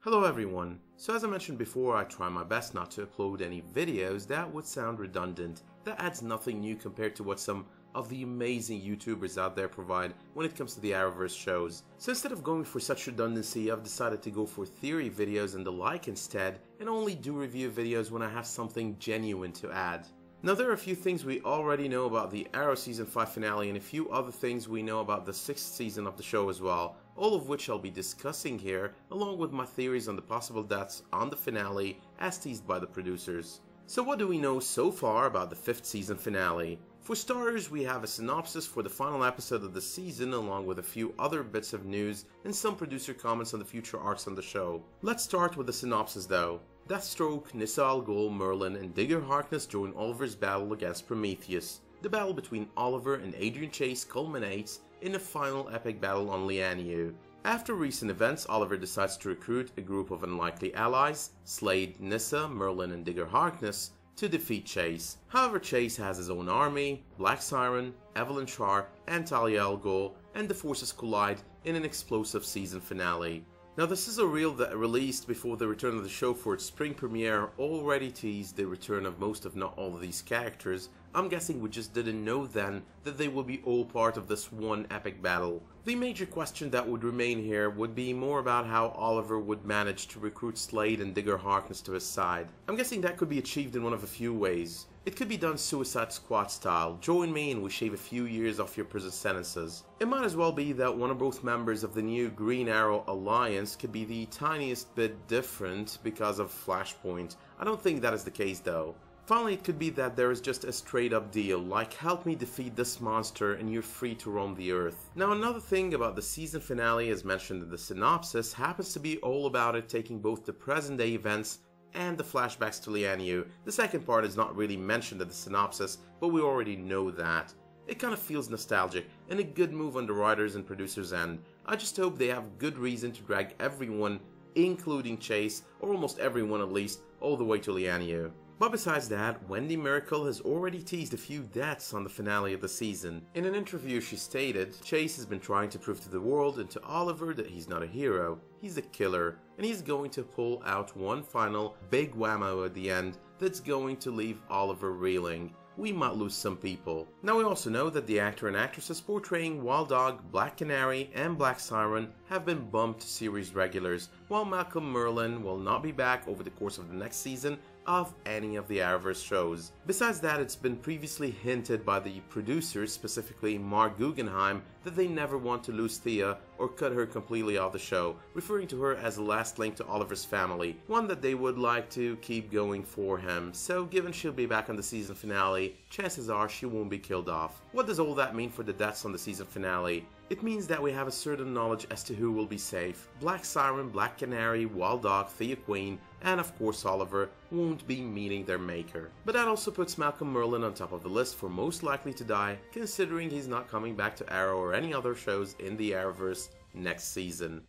Hello everyone. So as I mentioned before, I try my best not to upload any videos that would sound redundant. That adds nothing new compared to what some of the amazing YouTubers out there provide when it comes to the Arrowverse shows. So instead of going for such redundancy, I've decided to go for theory videos and the like instead, and only do review videos when I have something genuine to add. Now there are a few things we already know about the Arrow Season 5 finale and a few other things we know about the 6th season of the show as well, all of which I'll be discussing here, along with my theories on the possible deaths on the finale as teased by the producers. So what do we know so far about the 5th season finale? For starters, we have a synopsis for the final episode of the season along with a few other bits of news and some producer comments on the future arcs on the show. Let's start with the synopsis though. Deathstroke, Nyssa, Al-Gul, Merlin, and Digger Harkness join Oliver's battle against Prometheus. The battle between Oliver and Adrian Chase culminates in a final epic battle on Lianyu. After recent events, Oliver decides to recruit a group of unlikely allies, Slade, Nyssa, Merlin, and Digger Harkness, to defeat Chase. However, Chase has his own army, Black Siren, Evelyn Char, and Talia Al-Gul, and the forces collide in an explosive season finale. Now the sizzle reel that released before the return of the show for its spring premiere already teased the return of most if not all of these characters. I'm guessing we just didn't know then that they would be all part of this one epic battle. The major question that would remain here would be more about how Oliver would manage to recruit Slade and Digger Harkness to his side. I'm guessing that could be achieved in one of a few ways. It could be done Suicide Squad style, join me and we shave a few years off your prison sentences. It might as well be that one or both members of the new Green Arrow Alliance could be the tiniest bit different because of Flashpoint. I don't think that is the case though. Finally, it could be that there is just a straight up deal, like help me defeat this monster and you're free to roam the earth. Now another thing about the season finale as mentioned in the synopsis happens to be all about it taking both the present day events and the flashbacks to Lianyu. The second part is not really mentioned in the synopsis, but we already know that. It kind of feels nostalgic and a good move on the writers and producers' end. I just hope they have good reason to drag everyone, including Chase, or almost everyone at least, all the way to Lianyu. But besides that, Wendy Miracle has already teased a few deaths on the finale of the season. In an interview she stated, Chase has been trying to prove to the world and to Oliver that he's not a hero, he's a killer, and he's going to pull out one final big whammo at the end that's going to leave Oliver reeling. We might lose some people. Now we also know that the actor and actresses portraying Wild Dog, Black Canary, and Black Siren have been bumped to series regulars, while Malcolm Merlyn will not be back over the course of the next season of any of the Arrowverse shows. Besides that, it's been previously hinted by the producers, specifically Mark Guggenheim, that they never want to lose Thea or cut her completely off the show, referring to her as the last link to Oliver's family, one that they would like to keep going for him. So given she'll be back on the season finale, chances are she won't be killed off. What does all that mean for the deaths on the season finale? It means that we have a certain knowledge as to who will be safe. Black Siren, Black Canary, Wild Dog, Thea Queen, and of course Oliver won't be meeting their maker. But that also puts Malcolm Merlyn on top of the list for most likely to die, considering he's not coming back to Arrow or any other shows in the Arrowverse next season.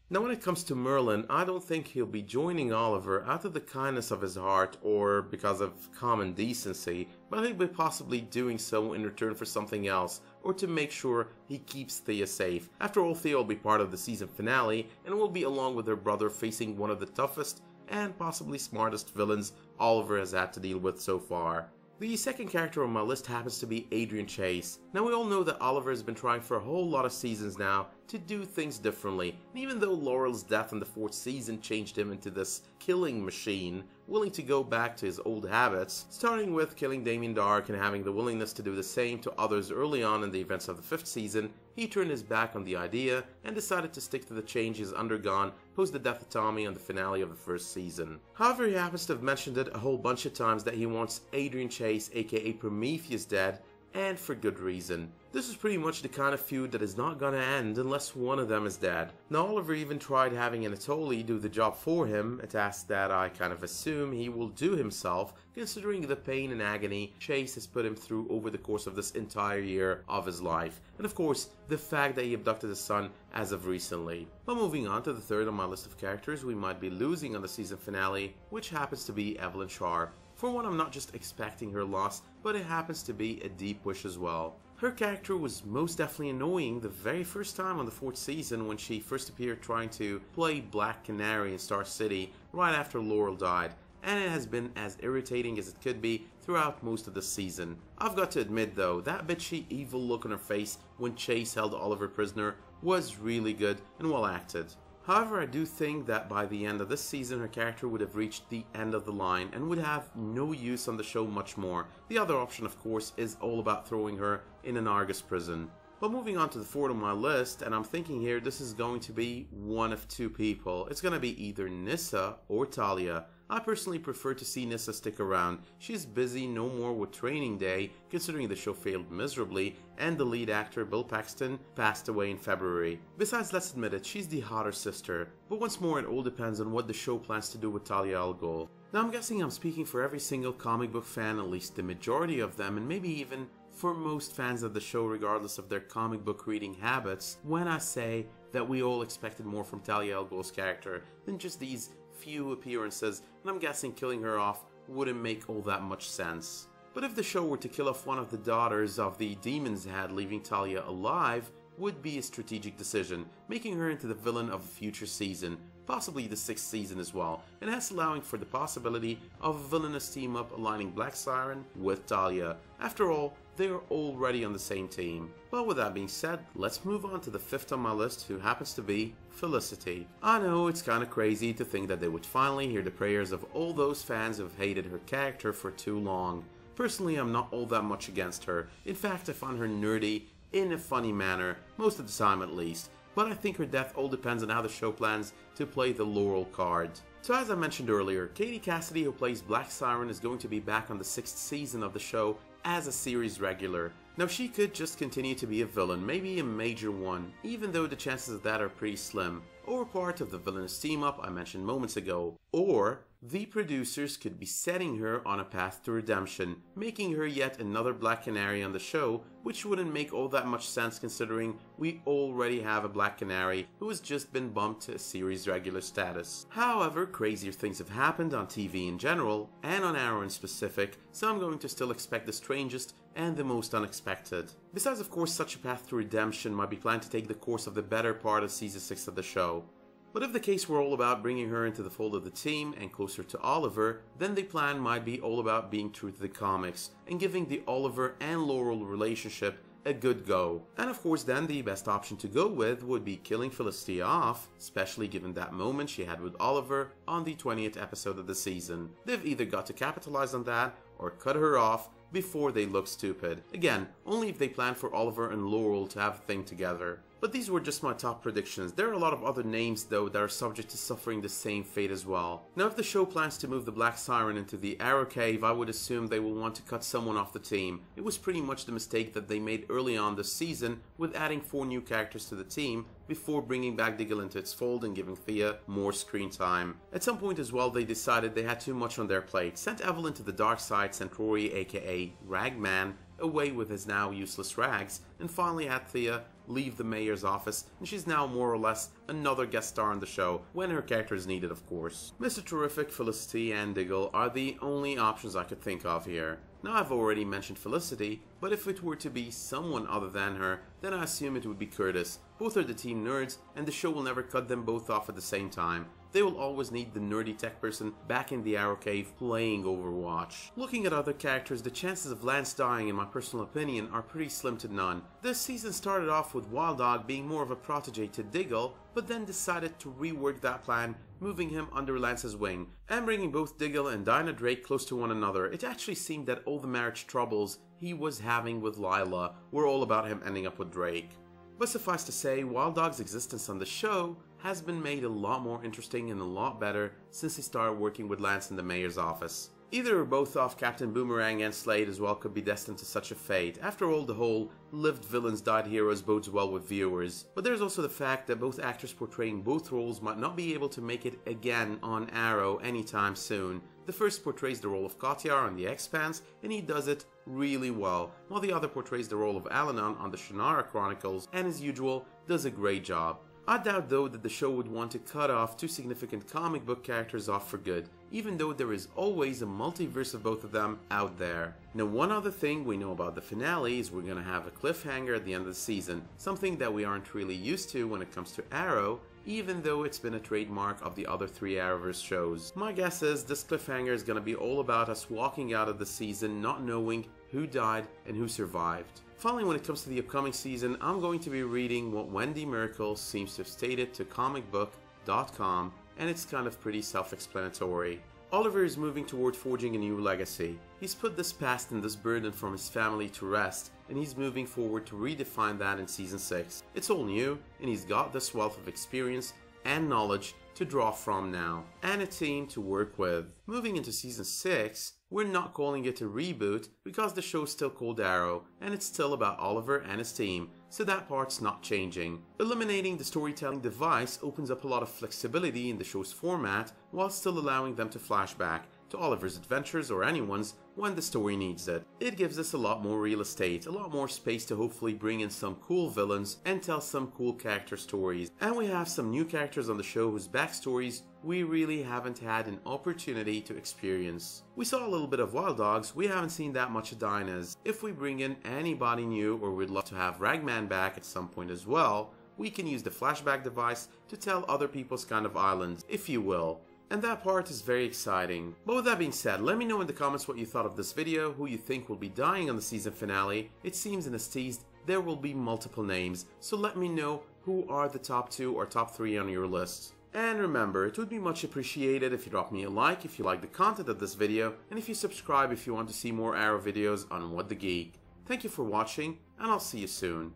Now when it comes to Merlyn, I don't think he'll be joining Oliver out of the kindness of his heart or because of common decency, but he'll be possibly doing so in return for something else, or to make sure he keeps Thea safe. After all, Thea will be part of the season finale and will be along with her brother facing one of the toughest and possibly smartest villains Oliver has had to deal with so far. The second character on my list happens to be Adrian Chase. Now we all know that Oliver has been trying for a whole lot of seasons now to do things differently, and even though Laurel's death in the 4th season changed him into this killing machine, willing to go back to his old habits, starting with killing Damien Darhk and having the willingness to do the same to others early on in the events of the 5th season, he turned his back on the idea and decided to stick to the changes undergone post the death of Tommy on the finale of the 1st season. However, he happens to have mentioned it a whole bunch of times that he wants Adrian Chase, aka Prometheus, dead, and for good reason. This is pretty much the kind of feud that is not gonna end unless one of them is dead. Now Oliver even tried having Anatoly do the job for him, a task that I kind of assume he will do himself, considering the pain and agony Chase has put him through over the course of this entire year of his life, and of course the fact that he abducted his son as of recently. But moving on to the third on my list of characters we might be losing on the season finale, which happens to be Evelyn Char. For one, I'm not just expecting her loss, but it happens to be a deep wish as well. Her character was most definitely annoying the very first time on the 4th season when she first appeared trying to play Black Canary in Star City right after Laurel died, and it has been as irritating as it could be throughout most of the season. I've got to admit though, that bitchy evil look on her face when Chase held Oliver prisoner was really good and well acted. However, I do think that by the end of this season her character would have reached the end of the line and would have no use on the show much more. The other option of course is all about throwing her in an Argus prison. But moving on to the 4th on my list, and I'm thinking here this is going to be one of two people. It's going to be either Nyssa or Talia. I personally prefer to see Nyssa stick around. She's busy no more with Training Day, considering the show failed miserably, and the lead actor Bill Paxton passed away in February. Besides, let's admit it, she's the hotter sister. But once more, it all depends on what the show plans to do with Talia Al-Gul. Now I'm guessing I'm speaking for every single comic book fan, at least the majority of them, and maybe even for most fans of the show regardless of their comic book reading habits, when I say that we all expected more from Talia Al-Ghul's character than just these few appearances, and I'm guessing killing her off wouldn't make all that much sense. But if the show were to kill off one of the daughters of the Demon's Head, leaving Talia alive would be a strategic decision, making her into the villain of a future season, possibly the 6th season as well, and hence allowing for the possibility of a villainous team up aligning Black Siren with Talia. After all, they are already on the same team. Well, with that being said, let's move on to the 5th on my list, who happens to be Felicity. I know it's kinda crazy to think that they would finally hear the prayers of all those fans who have hated her character for too long. Personally, I'm not all that much against her. In fact, I find her nerdy in a funny manner, most of the time at least. But I think her death all depends on how the show plans to play the Laurel card. So as I mentioned earlier, Katie Cassidy, who plays Black Siren, is going to be back on the 6th season of the show as a series regular. Now she could just continue to be a villain, maybe a major one, even though the chances of that are pretty slim, or part of the villainous team up I mentioned moments ago, or the producers could be setting her on a path to redemption, making her yet another Black Canary on the show, which wouldn't make all that much sense considering we already have a Black Canary who has just been bumped to a series regular status. However, crazier things have happened on TV in general, and on Arrow in specific, so I'm going to still expect the strangest and the most unexpected. Besides, of course, such a path to redemption might be planned to take the course of the better part of season 6 of the show. But if the case were all about bringing her into the fold of the team and closer to Oliver, then the plan might be all about being true to the comics and giving the Oliver and Laurel relationship a good go. And of course then the best option to go with would be killing Felicity off, especially given that moment she had with Oliver on the 20th episode of the season. They've either got to capitalize on that or cut her off before they look stupid. Again, only if they plan for Oliver and Laurel to have a thing together. But these were just my top predictions. There are a lot of other names though that are subject to suffering the same fate as well. Now if the show plans to move the Black Siren into the Arrow Cave, I would assume they will want to cut someone off the team. It was pretty much the mistake that they made early on this season with adding 4 new characters to the team before bringing back Diggle into its fold and giving Thea more screen time. At some point as well they decided they had too much on their plate, sent Evelyn to the dark side, sent Rory aka Ragman away with his now useless rags, and finally had Thea leave the mayor's office, and she's now more or less another guest star on the show, when her character is needed of course. Mr. Terrific, Felicity and Diggle are the only options I could think of here. Now I've already mentioned Felicity, but if it were to be someone other than her, then I assume it would be Curtis. Both are the team nerds, and the show will never cut them both off at the same time. They will always need the nerdy tech person back in the Arrow Cave playing Overwatch. Looking at other characters, the chances of Lance dying in my personal opinion are pretty slim to none. This season started off with Wild Dog being more of a protege to Diggle, but then decided to rework that plan, moving him under Lance's wing, and bringing both Diggle and Dinah Drake close to one another. It actually seemed that all the marriage troubles he was having with Lila were all about him ending up with Drake. But suffice to say, Wild Dog's existence on the show has been made a lot more interesting and a lot better since he started working with Lance in the mayor's office. Either or both of Captain Boomerang and Slade as well could be destined to such a fate. After all, the whole lived villains died heroes bodes well with viewers. But there's also the fact that both actors portraying both roles might not be able to make it again on Arrow anytime soon. The first portrays the role of Kotyar on The Expanse, and he does it really well, while the other portrays the role of Al-Anon on the Shannara Chronicles, and as usual, does a great job. I doubt though that the show would want to cut off two significant comic book characters off for good, even though there is always a multiverse of both of them out there. Now, one other thing we know about the finale is we're gonna have a cliffhanger at the end of the season, something that we aren't really used to when it comes to Arrow, even though it's been a trademark of the other three Arrowverse shows. My guess is this cliffhanger is gonna be all about us walking out of the season not knowing who died and who survived. Finally, when it comes to the upcoming season, I'm going to be reading what Wendy Miracle seems to have stated to comicbook.com, and it's kind of pretty self-explanatory. Oliver is moving toward forging a new legacy. He's put this past and this burden from his family to rest, and he's moving forward to redefine that in Season 6. It's all new, and he's got this wealth of experience and knowledge to draw from now, and a team to work with. Moving into Season 6, we're not calling it a reboot because the show's still called Arrow, and it's still about Oliver and his team, so that part's not changing. Eliminating the storytelling device opens up a lot of flexibility in the show's format, while still allowing them to flashback to Oliver's adventures or anyone's when the story needs it. It gives us a lot more real estate, a lot more space to hopefully bring in some cool villains and tell some cool character stories. And we have some new characters on the show whose backstories we really haven't had an opportunity to experience. We saw a little bit of Wild Dogs, we haven't seen that much of Dinah's. If we bring in anybody new, or we'd love to have Ragman back at some point as well, we can use the flashback device to tell other people's kind of islands, if you will. And that part is very exciting. But with that being said, let me know in the comments what you thought of this video, who you think will be dying on the season finale. It seems in as teased there will be multiple names, so let me know who are the top 2 or top 3 on your list. And remember, it would be much appreciated if you drop me a like if you like the content of this video, and if you subscribe if you want to see more Arrow videos on What the Geek. Thank you for watching, and I'll see you soon.